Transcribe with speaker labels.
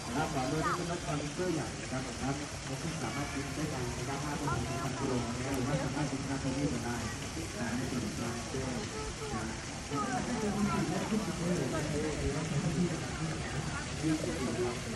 Speaker 1: นะครับต่อด้วยที่เป็นนกคอนเกอร์ใหญ่นะครับนกที่สามารถกินได้ตามนะครับ5 ตัวกิโลนะครับหรือว่าสามารถกินนาตัวนี้ก็ได้ในส่วนของการเกอร์นะ